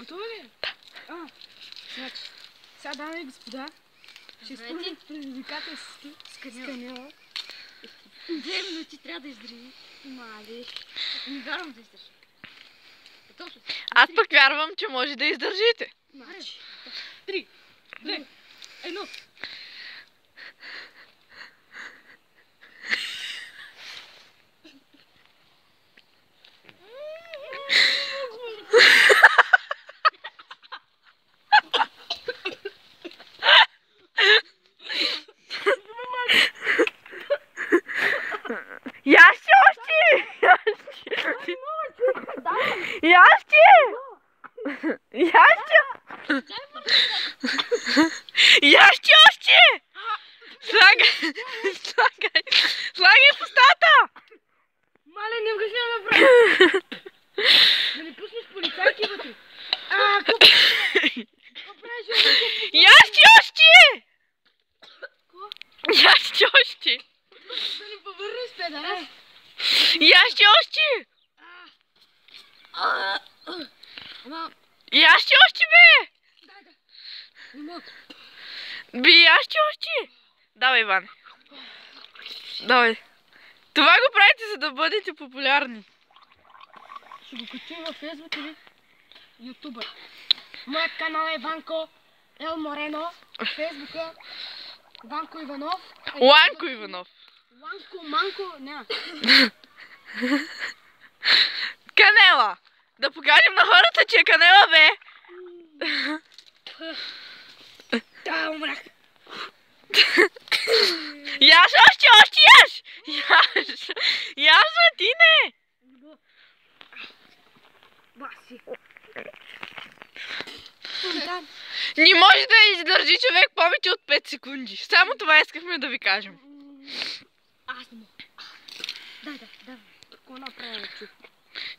Готови ли? Да. Значи, сега, дами и господа, ще изпълним предизвикателството с Канела. 2 минути трябва да издържи. Малиш. Не вярвам да издържи. Аз пък вярвам, че може да издържите. Значи, 3, 2, 1. Яще още! Яще! Яще! Яще още! Слагай в устата! Мале, не го ще направя! Да не пуснеш полицайки вътре! Какво правиш? Яще още! Яще още! Да не повърнеш педара! Яще още! Яще още, бе! Би, яще още! Давай, Иване. Давай. Това го правите, за да бъдете популярни. Ще го качим във Фейсбук или ютубър. Моят канал е Ванко Ел Морено. В Фейсбука Ванко Иванов. Ланко Иванов. Ланко, Манко, няма. Канела! Да покажем на хората, че е канела, бе! Да, умрах. Яш още, яш! Яш, ти не! Баси. Не може да издържи човек повече от 5 секунди. Само това искахме да ви кажем. Аз не мога. Да. Какво направя, чух?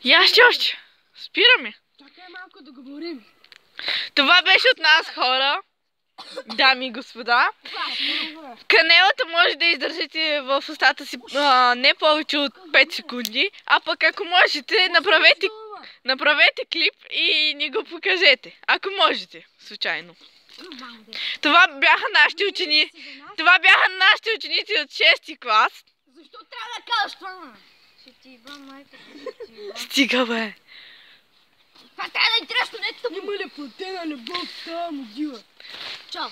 Яще още! Спираме. Чакай малко да говорим. Това беше от нас, хора. Дами и господа. Канелата може да издържите в устата си не повече от 5 секунди. А пък ако можете, направете клип и ни го покажете. Ако можете, случайно. Това бяха нашите ученици. Това бяха нашите ученици от 6-ти клас. Защо трябва да кажеш това? Ще ти иба, майка. Стига, бе. Това трябва да е интересно, не тъпо. Има ли платена любов в тази могила? Чао.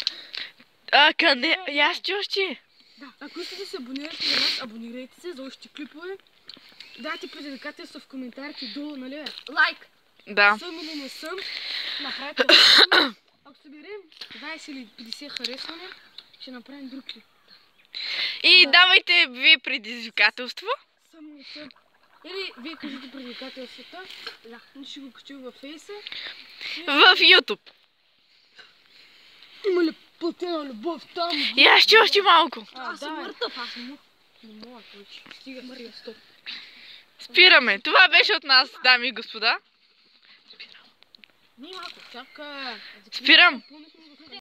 Яще още. Да, ако искате да се абонирате за нас, абонирайте се за още клипове. Дайте предизвикателства в коментарите долу, нали бе? Лайк. Да. Съм или не съм, направете лайк. Ако съберем 20 или 50 харесване, ще направим друг клип. И давайте ви предизвикателства. Съм или съм. Или вие кажете предизвикателствата. Да, ние ще го качим във фейса. В YouTube. Има ли платена любов там? Яще още малко. Аз съм мъртъв, аз не мога. Не мога, повече. Стига, Мария, стоп. Спираме. Това беше от нас, дами и господа. Не, малко, чакай. Спирам. Помнихме го